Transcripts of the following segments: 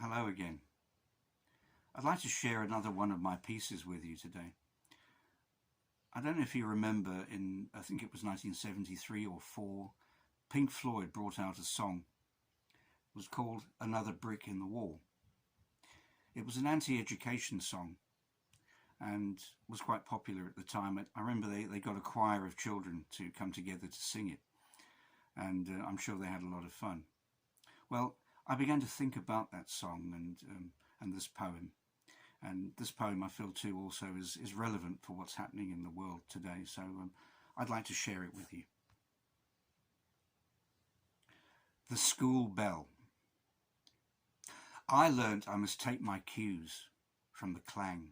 Hello again. I'd like to share another one of my pieces with you today. I don't know if you remember I think it was 1973 or 4, Pink Floyd brought out a song. It was called Another Brick in the Wall. It was an anti-education song and was quite popular at the time. I remember they got a choir of children to come together to sing it, and I'm sure they had a lot of fun. Well, I began to think about that song and this poem. And this poem, I feel too, also is relevant for what's happening in the world today. So I'd like to share it with you. The School Bell. I learnt I must take my cues from the clang.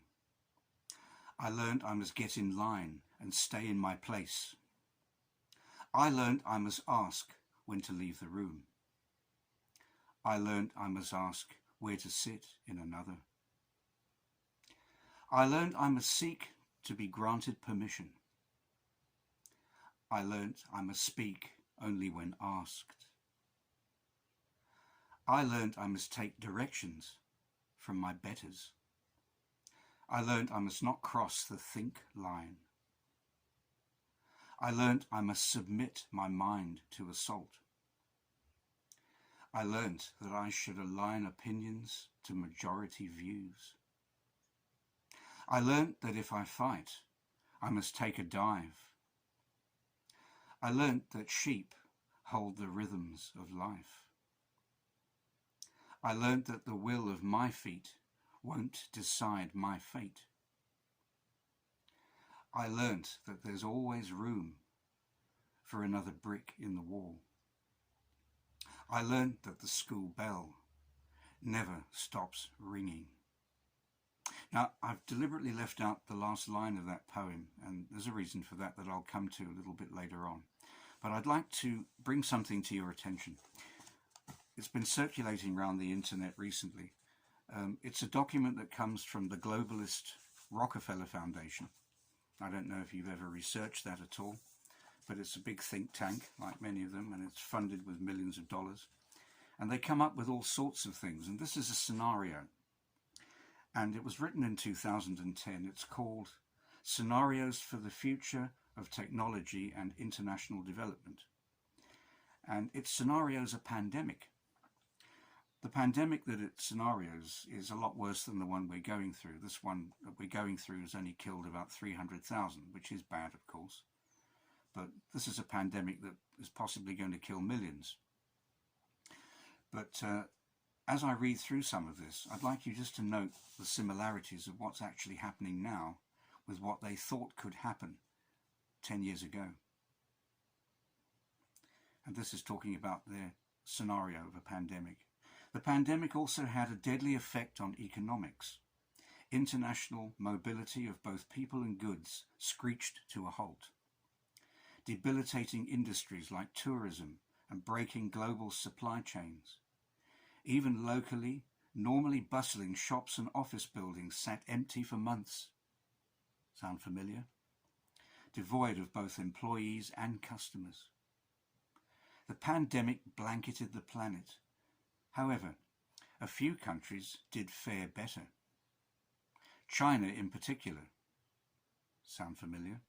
I learnt I must get in line and stay in my place. I learnt I must ask when to leave the room. I learnt I must ask where to sit in another. I learnt I must seek to be granted permission. I learnt I must speak only when asked. I learnt I must take directions from my betters. I learnt I must not cross the think line. I learnt I must submit my mind to assault. I learnt that I should align opinions to majority views. I learnt that if I fight, I must take a dive. I learnt that sheep hold the rhythms of life. I learnt that the will of my feet won't decide my fate. I learnt that there's always room for another brick in the wall. I learnt that the school bell never stops ringing. Now, I've deliberately left out the last line of that poem, and there's a reason for that I'll come to a little bit later on. But I'd like to bring something to your attention. It's been circulating around the internet recently. It's a document that comes from the globalist Rockefeller Foundation. I don't know if you've ever researched that at all, but it's a big think tank, like many of them, and it's funded with millions of dollars. And they come up with all sorts of things, and this is a scenario. And it was written in 2010. It's called Scenarios for the Future of Technology and International Development. And it scenarios a pandemic. The pandemic that it scenarios is a lot worse than the one we're going through. This one that we're going through has only killed about 300,000, which is bad, of course. But this is a pandemic that is possibly going to kill millions. But as I read through some of this, I'd like you just to note the similarities of what's actually happening now with what they thought could happen 10 years ago. And this is talking about their scenario of a pandemic. The pandemic also had a deadly effect on economics. International mobility of both people and goods screeched to a halt, debilitating industries like tourism and breaking global supply chains. Even locally, normally bustling shops and office buildings sat empty for months. Sound familiar? Devoid of both employees and customers. The pandemic blanketed the planet. However, a few countries did fare better. China in particular. Sound familiar?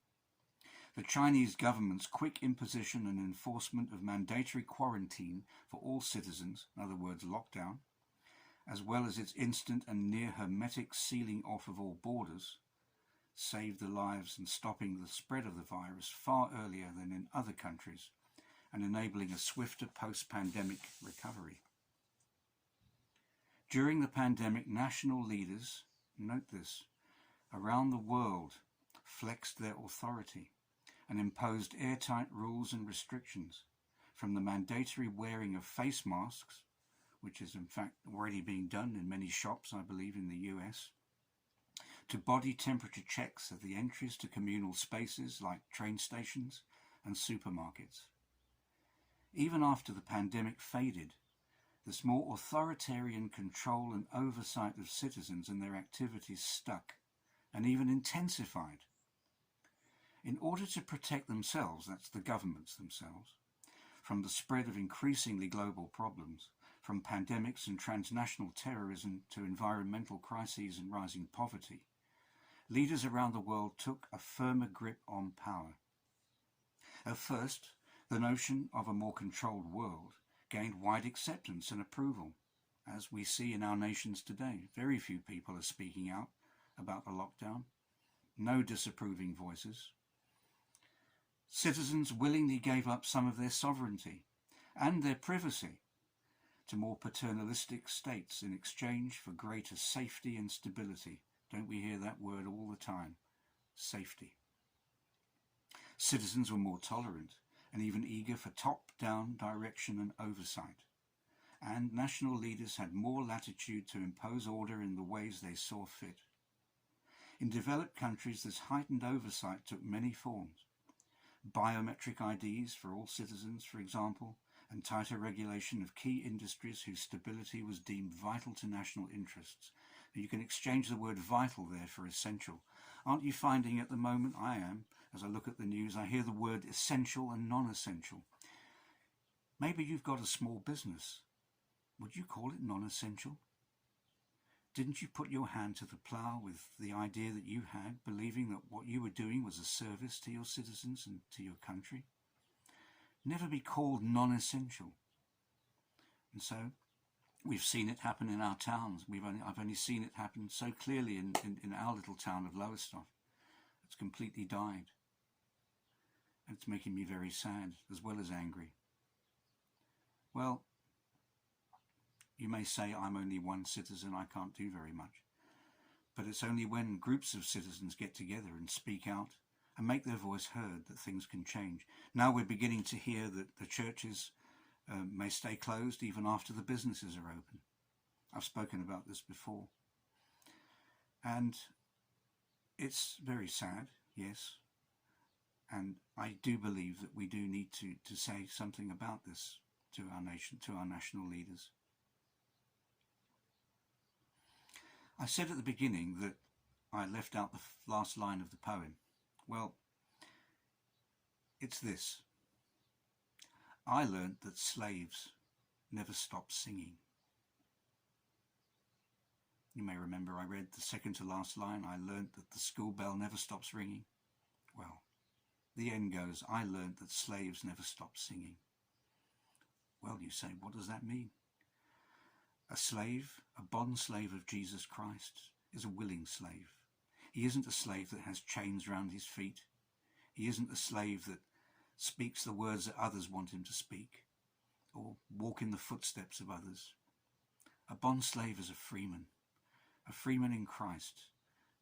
The Chinese government's quick imposition and enforcement of mandatory quarantine for all citizens, in other words lockdown, as well as its instant and near hermetic sealing off of all borders, saved the lives and stopping the spread of the virus far earlier than in other countries and enabling a swifter post-pandemic recovery. During the pandemic, national leaders, note this, around the world flexed their authority and imposed airtight rules and restrictions, from the mandatory wearing of face masks, which is in fact already being done in many shops, I believe, in the US, to body temperature checks at the entries to communal spaces like train stations and supermarkets. Even after the pandemic faded, this more authoritarian control and oversight of citizens and their activities stuck and even intensified. In order to protect themselves, that's the governments themselves, from the spread of increasingly global problems, from pandemics and transnational terrorism to environmental crises and rising poverty, leaders around the world took a firmer grip on power. At first, the notion of a more controlled world gained wide acceptance and approval, as we see in our nations today. Very few people are speaking out about the lockdown, no disapproving voices. Citizens willingly gave up some of their sovereignty and their privacy to more paternalistic states in exchange for greater safety and stability. Don't we hear that word all the time? Safety. Citizens were more tolerant and even eager for top-down direction and oversight. And national leaders had more latitude to impose order in the ways they saw fit. In developed countries, this heightened oversight took many forms. Biometric IDs for all citizens, for example, and tighter regulation of key industries whose stability was deemed vital to national interests. You can exchange the word vital there for essential. Aren't you finding at the moment, I am, as I look at the news, I hear the word essential and non-essential. Maybe you've got a small business. Would you call it non-essential? Didn't you put your hand to the plough with the idea that you had, believing that what you were doing was a service to your citizens and to your country? Never be called non-essential. And so we've seen it happen in our towns. I've only seen it happen so clearly in our little town of Lowestoft. It's completely died. And it's making me very sad as well as angry. Well, you may say I'm only one citizen, I can't do very much. But it's only when groups of citizens get together and speak out and make their voice heard that things can change. Now we're beginning to hear that the churches may stay closed even after the businesses are open. I've spoken about this before. And it's very sad, yes. And I do believe that we do need to say something about this to our nation, to our national leaders. I said at the beginning that I left out the last line of the poem. Well, it's this. I learnt that slaves never stopped singing. You may remember I read the second to last line. I learnt that the school bell never stops ringing. Well, the end goes, I learnt that slaves never stopped singing. Well, you say, what does that mean? A slave, a bond slave of Jesus Christ, is a willing slave. He isn't a slave that has chains round his feet. He isn't a slave that speaks the words that others want him to speak, or walk in the footsteps of others. A bond slave is a freeman in Christ,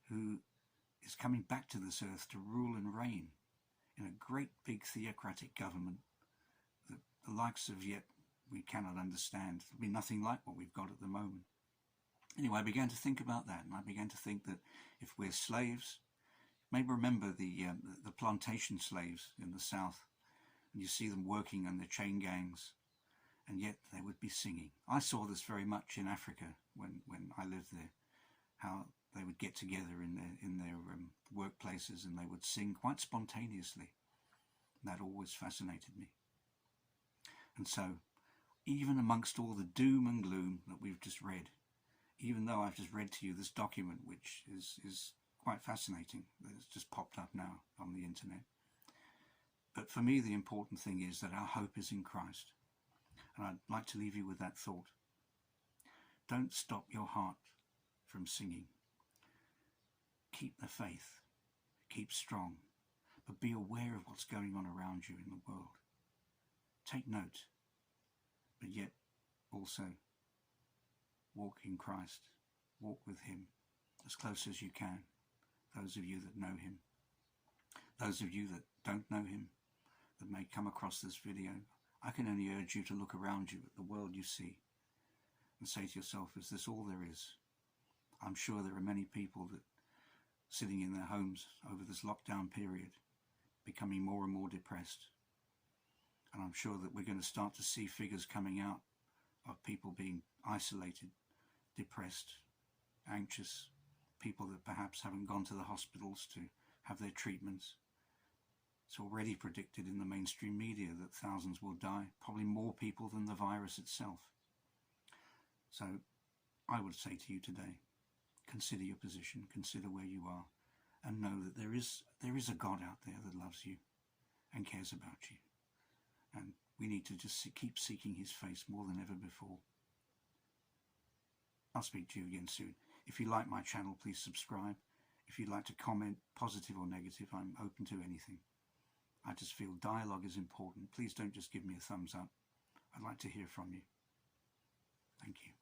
who is coming back to this earth to rule and reign in a great big theocratic government that the likes of yet we cannot understand. It'll be nothing like what we've got at the moment. Anyway, I began to think about that, and I began to think that if we're slaves, maybe remember the plantation slaves in the South, and you see them working on their chain gangs, and yet they would be singing. I saw this very much in Africa when I lived there, how they would get together in their workplaces and they would sing quite spontaneously. That always fascinated me. And so, even amongst all the doom and gloom that we've just read, even though I've just read to you this document, which is quite fascinating, that it's just popped up now on the internet. But for me, the important thing is that our hope is in Christ. And I'd like to leave you with that thought. Don't stop your heart from singing. Keep the faith. Keep strong. But be aware of what's going on around you in the world. Take note. But yet also walk in Christ. Walk with him as close as you can. Those of you that know him. Those of you that don't know him, that may come across this video, I can only urge you to look around you at the world you see and say to yourself, is this all there is? I'm sure there are many people that sitting in their homes over this lockdown period becoming more and more depressed. And I'm sure that we're going to start to see figures coming out of people being isolated, depressed, anxious, people that perhaps haven't gone to the hospitals to have their treatments. It's already predicted in the mainstream media that thousands will die, probably more people than the virus itself. So I would say to you today, consider your position, consider where you are, and know that there is a God out there that loves you and cares about you. And we need to just keep seeking his face more than ever before. I'll speak to you again soon. If you like my channel, please subscribe. If you'd like to comment, positive or negative, I'm open to anything. I just feel dialogue is important. Please don't just give me a thumbs up. I'd like to hear from you. Thank you.